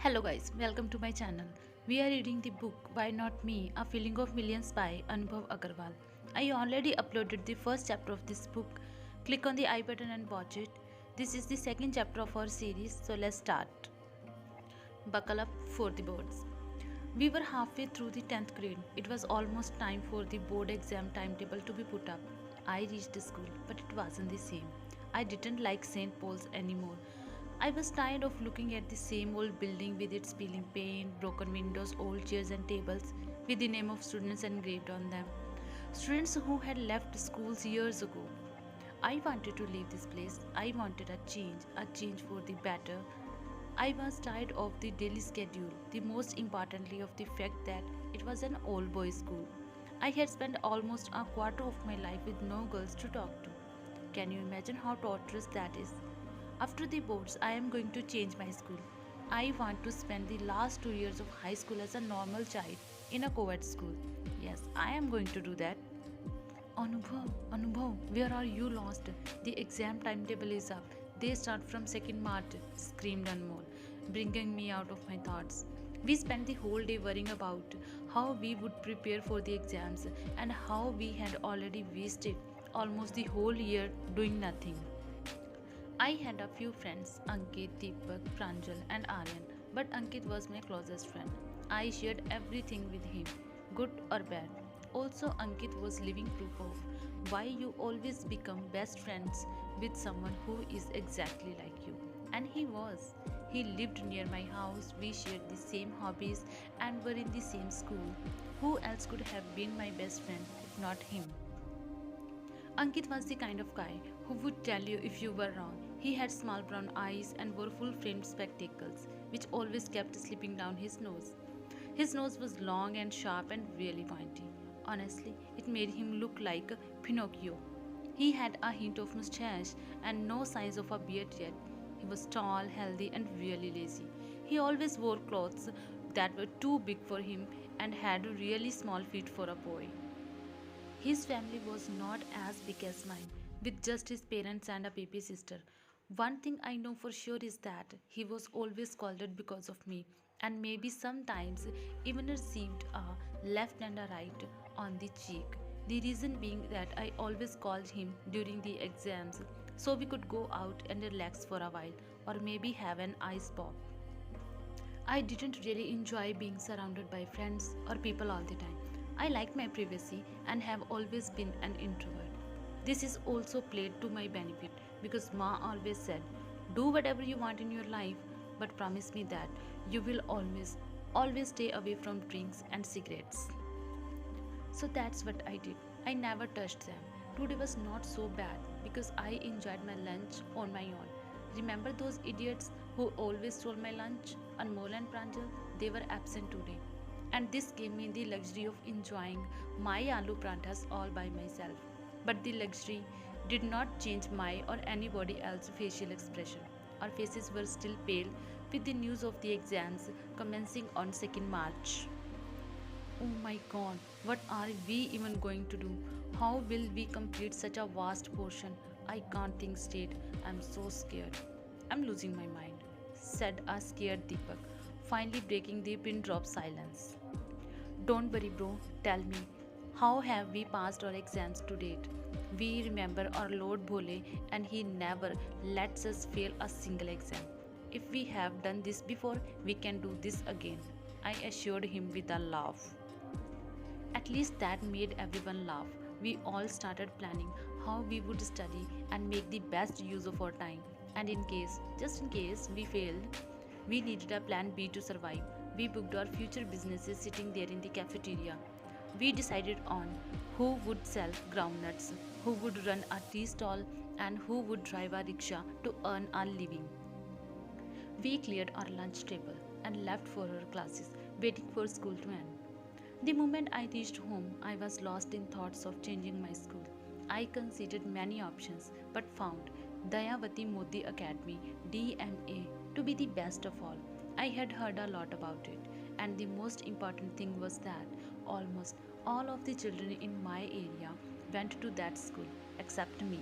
Hello guys, welcome to my channel. We are reading the book Why Not Me? A Feeling of Millions by Anubhav Agarwal. I already uploaded the first chapter of this book. Click on the I button and watch it. This is the second chapter of our series, so let's start. Buckle up for the boards. We were halfway through the 10th grade. It was almost time for the board exam timetable to be put up. I reached the school, but it wasn't the same. I didn't like St. Paul's anymore. I was tired of looking at the same old building with its peeling paint, broken windows, old chairs and tables with the name of students engraved on them. Students who had left schools years ago. I wanted to leave this place. I wanted a change for the better. I was tired of the daily schedule, the most importantly of the fact that it was an all boys school. I had spent almost a quarter of my life with no girls to talk to. Can you imagine how torturous that is? After the boards, I am going to change my school. I want to spend the last 2 years of high school as a normal child in a co-ed school. Yes, I am going to do that. Anubhav, where are you lost? The exam timetable is up. They start from 2nd March, screamed Anmol, bringing me out of my thoughts. We spent the whole day worrying about how we would prepare for the exams and how we had already wasted almost the whole year doing nothing. I had a few friends, Ankit, Deepak, Pranjal, and Aryan, but Ankit was my closest friend. I shared everything with him, good or bad. Also, Ankit was living proof of why you always become best friends with someone who is exactly like you. And he was. He lived near my house, we shared the same hobbies, and were in the same school. Who else could have been my best friend if not him? Ankit was the kind of guy who would tell you if you were wrong. He had small brown eyes and wore full framed spectacles, which always kept slipping down his nose. His nose was long and sharp and really pointy. Honestly, it made him look like Pinocchio. He had a hint of mustache and no signs of a beard yet. He was tall, healthy, and really lazy. He always wore clothes that were too big for him and had really small feet for a boy. His family was not as big as mine, with just his parents and a baby sister. One thing I know for sure is that he was always scolded because of me, and maybe sometimes even received a left and a right on the cheek. The reason being that I always called him during the exams so we could go out and relax for a while or maybe have an ice pop. I didn't really enjoy being surrounded by friends or people all the time. I liked my privacy and have always been an introvert. This is also played to my benefit because Ma always said, do whatever you want in your life, but promise me that you will always stay away from drinks and cigarettes. So that's what I did. I never touched them. Today was not so bad because I enjoyed my lunch on my own. Remember those idiots who always stole my lunch? Anmol and Pranjal, they were absent today. And this gave me the luxury of enjoying my aloo pranthas all by myself. But the luxury did not change my or anybody else's facial expression. Our faces were still pale with the news of the exams commencing on 2nd March. Oh my god, what are we even going to do? How will we complete such a vast portion? I can't think straight. I'm so scared. I'm losing my mind, said a scared Deepak, finally breaking the pin drop silence. Don't worry, bro. Tell me, how have we passed our exams to date? We remember our Lord Bhole, and He never lets us fail a single exam. If we have done this before, we can do this again, I assured him with a laugh. At least that made everyone laugh. We all started planning how we would study and make the best use of our time. And just in case we failed, we needed a plan B to survive. We booked our future businesses sitting there in the cafeteria. We decided on who would sell groundnuts, who would run a tea stall, and who would drive a rickshaw to earn a living. We cleared our lunch table and left for our classes, waiting for school to end. The moment I reached home, I was lost in thoughts of changing my school. I considered many options but found Dayavati Modi Academy DMA to be the best of all. I had heard a lot about it, and the most important thing was that almost all of the children in my area went to that school except me.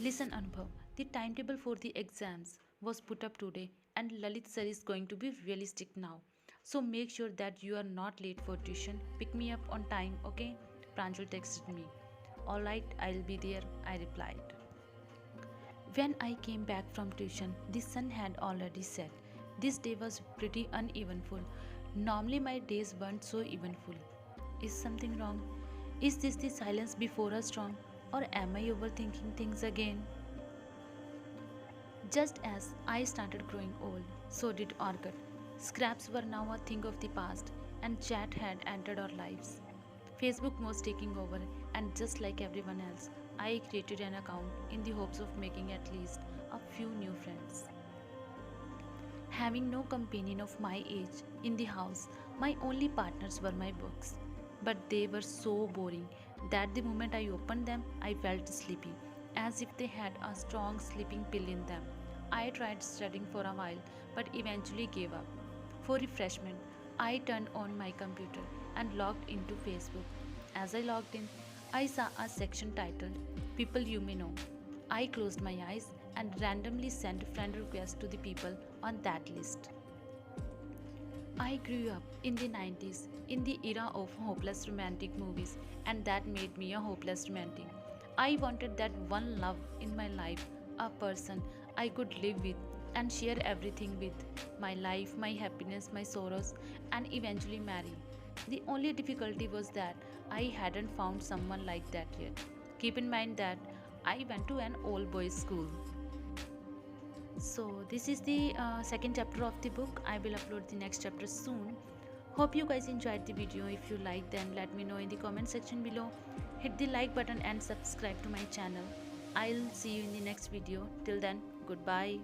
Listen, Anubhav, the timetable for the exams was put up today and Lalit sir is going to be realistic now. So make sure that you are not late for tuition. Pick me up on time, okay? Pranjal texted me. Alright, I'll be there, I replied. When I came back from tuition, the sun had already set. This day was pretty uneventful. Normally, my days weren't so eventful. Is something wrong? Is this the silence before a storm? Or am I overthinking things again? Just as I started growing old, so did Orkut. Scraps were now a thing of the past, and chat had entered our lives. Facebook was taking over, and just like everyone else, I created an account in the hopes of making at least a few new friends. Having no companion of my age in the house, my only partners were my books. But they were so boring that the moment I opened them, I felt sleepy, as if they had a strong sleeping pill in them. I tried studying for a while, but eventually gave up. For refreshment, I turned on my computer and logged into Facebook. As I logged in, I saw a section titled People You May Know. I closed my eyes and randomly sent friend requests to the people on that list. I grew up in the 90s, in the era of hopeless romantic movies, and that made me a hopeless romantic. I wanted that one love in my life, a person I could live with and share everything with, my life, my happiness, my sorrows, and eventually marry. The only difficulty was that I hadn't found someone like that yet. Keep in mind that I went to an all boys school. So, this is the second chapter of the book. I will upload the next chapter soon. Hope you guys enjoyed the video. If you like, then let me know in the comment section below. Hit the like button and subscribe to my channel. I'll see you in the next video. Till then, goodbye.